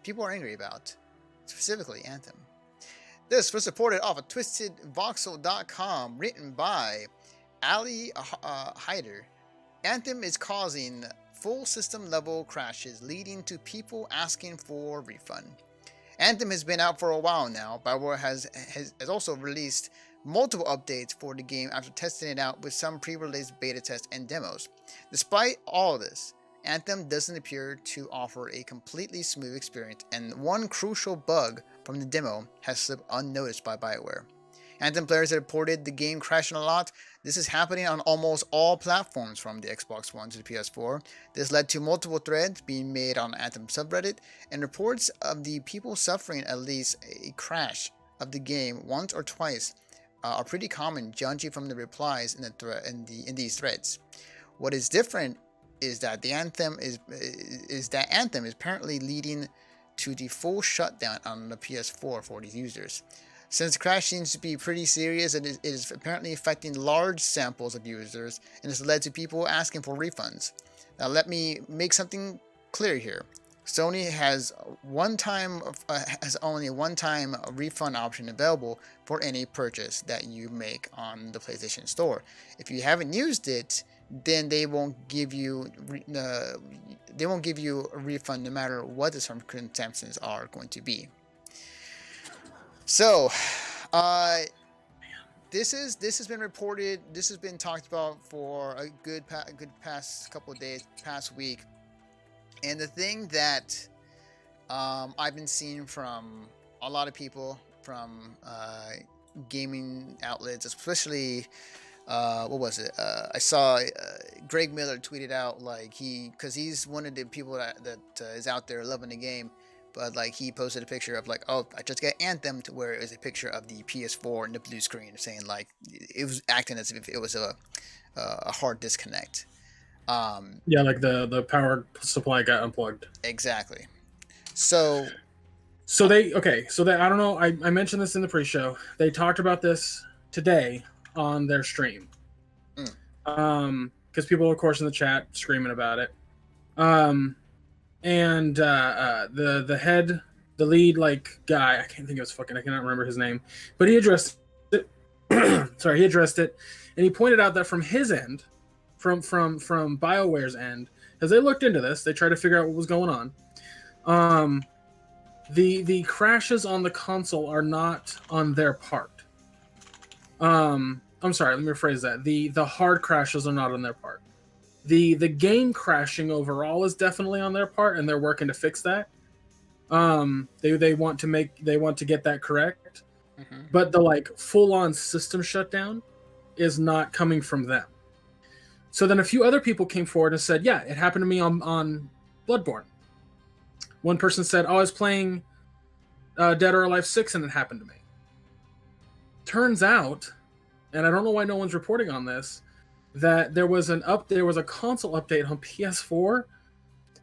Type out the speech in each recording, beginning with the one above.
people are angry about, specifically Anthem. This was reported off of twistedvoxel.com, written by Ali Hyder. Anthem is causing full system level crashes, leading to people asking for refund. Anthem has been out for a while now. BioWare has also released multiple updates for the game after testing it out with some pre-release beta tests and demos. Despite all this, Anthem doesn't appear to offer a completely smooth experience, and one crucial bug from the demo has slipped unnoticed by BioWare. Anthem players have reported the game crashing a lot. This is happening on almost all platforms from the Xbox One to the PS4. This led to multiple threads being made on Anthem subreddit, and reports of the people suffering at least a crash of the game once or twice are pretty common, judging from the replies in these threads. What is different is that Anthem is apparently leading to the full shutdown on the PS4 for these users. Since the crash seems to be pretty serious, and it is apparently affecting large samples of users, and has led to people asking for refunds. Now, let me make something clear here. Sony has only a one-time refund option available for any purchase that you make on the PlayStation Store. If you haven't used it, then they won't give you a refund no matter what the circumstances are going to be. So, this has been reported. This has been talked about for a good past couple of days, past week. And the thing that I've been seeing from a lot of people, from gaming outlets, especially I saw Greg Miller tweeted out because he's one of the people that is out there loving the game. But he posted a picture of oh, I just got Anthem, to where it was a picture of the PS4 and the blue screen, saying it was acting as if it was a hard disconnect. Yeah, the power supply got unplugged. Exactly. So they I don't know. I mentioned this in the pre-show. They talked about this today on their stream. Because people, of course, in the chat screaming about it. And the lead guy, I can't think of I cannot remember his name, but he addressed it. Sorry, he addressed it, and he pointed out that from his end, from BioWare's end, as they looked into this, they tried to figure out what was going on. The crashes on the console are not on their part. I'm sorry, let me rephrase that. The hard crashes are not on their part. The game crashing overall is definitely on their part, and they're working to fix that. They want to get that correct. Mm-hmm. But the full-on system shutdown is not coming from them. So then a few other people came forward and said, yeah, it happened to me on Bloodborne. One person said, oh, I was playing Dead or Alive 6 and it happened to me. Turns out, and I don't know why no one's reporting on this, that there was a console update on PS4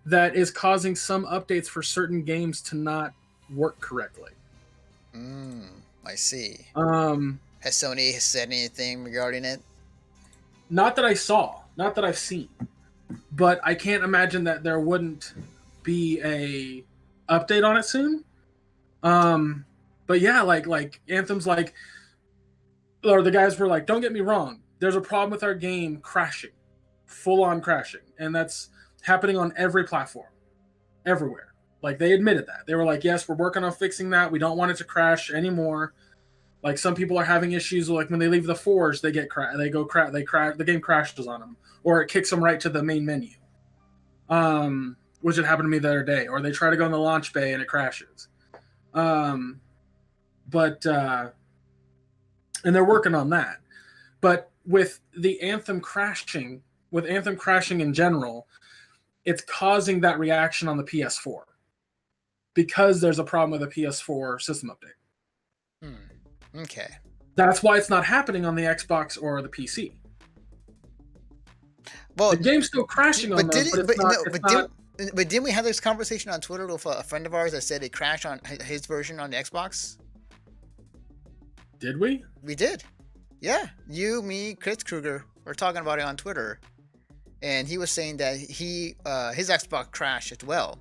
that is causing some updates for certain games to not work correctly. I see. Has Sony said anything regarding it? Not that I saw, not that I've seen, but I can't imagine that there wouldn't be a update on it soon. But yeah, Anthem's or the guys were don't get me wrong, there's a problem with our game crashing, full-on crashing, and that's happening on every platform, everywhere. They admitted that. They were yes, we're working on fixing that. We don't want it to crash anymore. Some people are having issues when they leave the Forge, the game crashes on them, or it kicks them right to the main menu, which had happened to me the other day. Or they try to go in the launch bay and it crashes. And they're working on that. But with Anthem crashing in general, it's causing that reaction on the PS4 because there's a problem with the PS4 system update. Okay. That's why it's not happening on the Xbox or the PC. Well, the game's still crashing on those, but didn't we have this conversation on Twitter with a friend of ours that said it crashed on his version on the Xbox? Did we? We did. Yeah. You, me, Chris Kruger were talking about it on Twitter. And he was saying that his Xbox crashed as well.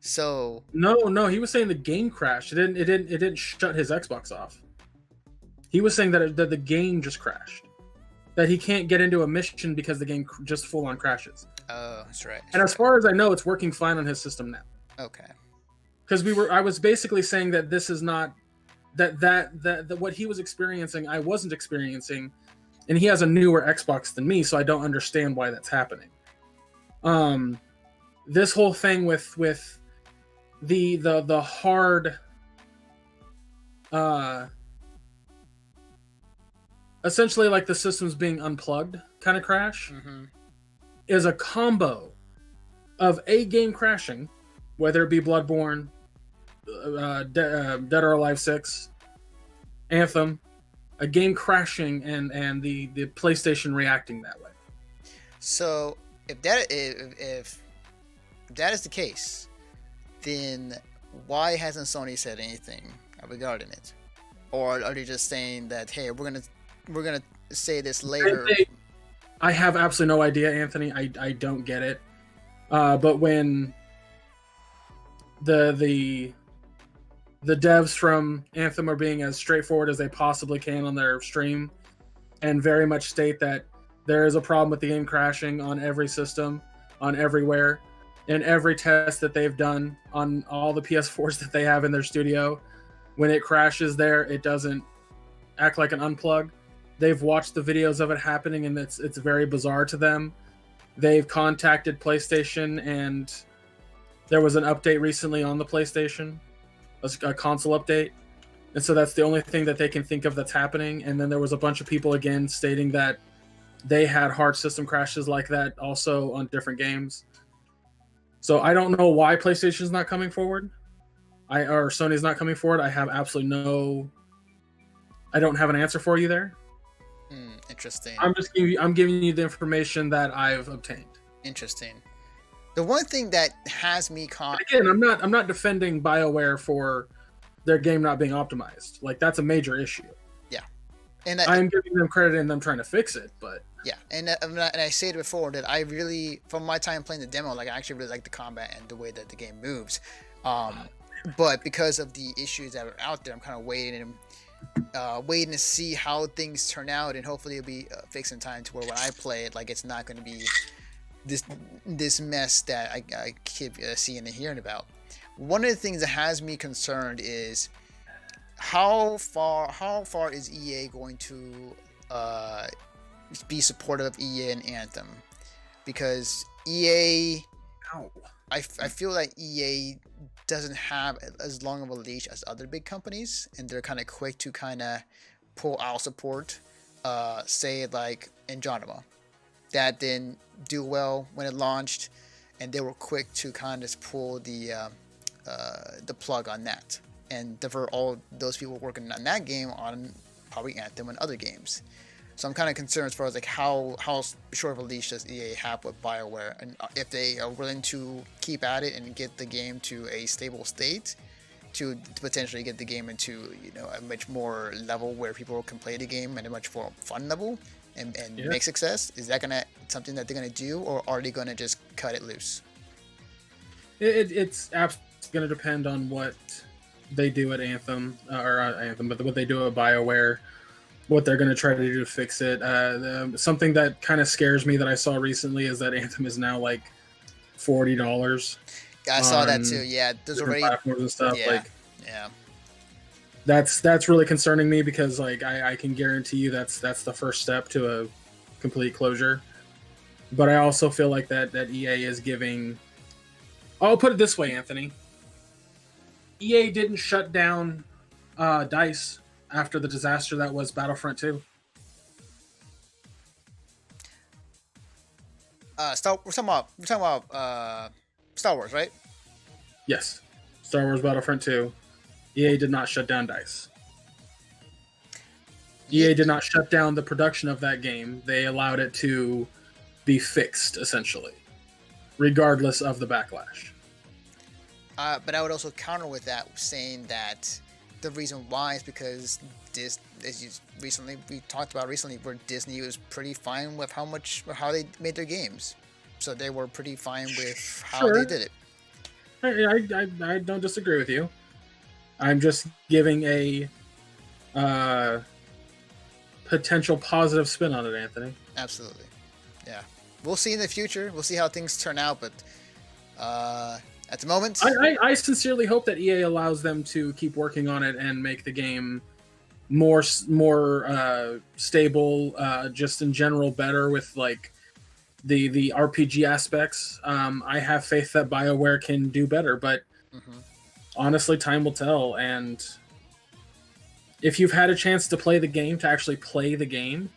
So, No, he was saying the game crashed. It didn't shut his Xbox off. He was saying that the game just crashed. That he can't get into a mission because the game just full on crashes. oh, that's right. And as far as I know, it's working fine on his system now. Okay. Because I was basically saying that this is not that what he was experiencing, I wasn't experiencing, and he has a newer Xbox than me, so I don't understand why that's happening. This whole thing with the hard, essentially like the system's being unplugged kind of crash, is a combo of a game crashing, whether it be Bloodborne, Dead or Alive 6, Anthem, a game crashing, and the PlayStation reacting that way. So if that is the case, then why hasn't Sony said anything regarding it? Or are they just saying that, hey, we're gonna say this later? I have absolutely no idea, Anthony. I don't get it. But when the devs from Anthem are being as straightforward as they possibly can on their stream, and very much state that there is a problem with the game crashing on every system, on everywhere, in every test that they've done on all the PS4s that they have in their studio. When it crashes there, it doesn't act like an unplug. They've watched the videos of it happening, and it's very bizarre to them. They've contacted PlayStation, and there was an update recently on the PlayStation, a console update, and so that's the only thing that they can think of that's happening. And then there was a bunch of people again stating that they had hard system crashes like that also on different games. So I don't know why PlayStation's not coming forward, or Sony's not coming forward. I have absolutely I don't have an answer for you there. Interesting. I'm giving you the information that I've obtained. Interesting. The one thing that has me again, I'm not defending BioWare for their game not being optimized. Like, that's a major issue. Yeah, and I'm giving them credit in them trying to fix it, but yeah, and I said before that I really, from my time playing the demo, like I actually really like the combat and the way that the game moves. But because of the issues that are out there, I'm kind of waiting to see how things turn out, and hopefully it'll be fixed in time to where when I play it, like, it's not going to be this mess that I keep seeing and hearing about. One of the things that has me concerned is how far is EA going to be supportive of EA and Anthem, because EA, I feel like EA doesn't have as long of a leash as other big companies, and they're kind of quick to kind of pull out support. Say like Andromeda, that didn't do well when it launched, and they were quick to kind of pull the plug on that and divert all those people working on that game on probably Anthem and other games. So I'm kind of concerned as far as like how short of a leash does EA have with BioWare, and if they are willing to keep at it and get the game to a stable state, to potentially get the game into, you know, a much more level where people can play the game at a much more fun level and make success. Is that something that they're gonna do, or are they gonna just cut it loose? It's absolutely gonna depend on what they do at Anthem, but what they do at BioWare, what they're going to try to do to fix it. Something that kind of scares me that I saw recently is that Anthem is now like $40. I saw that too. Yeah, there's already platforms and stuff. Yeah. That's really concerning me, because like I can guarantee you that's the first step to a complete closure. But I also feel like that EA is giving. I'll put it this way, Anthony. EA didn't shut down DICE after the disaster that was Battlefront 2. We're talking about Star Wars, right? Yes. Star Wars Battlefront 2. EA did not shut down DICE. EA did not shut down the production of that game. They allowed it to be fixed, essentially, regardless of the backlash. But I would also counter with that, saying that the reason why is because we talked about recently, where Disney was pretty fine with how they made their games, so they were pretty fine with how they did it. I don't disagree with you. I'm just giving a potential positive spin on it, Anthony. Absolutely. Yeah. We'll see in the future. We'll see how things turn out, but at the moment, I sincerely hope that EA allows them to keep working on it and make the game more stable, just in general better with like the RPG aspects. I have faith that BioWare can do better, but honestly, time will tell. And if you've had a chance to play the game, to actually play the game,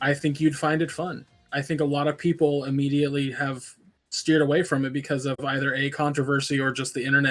I think you'd find it fun. I think a lot of people immediately have steered away from it because of either a controversy or just the internet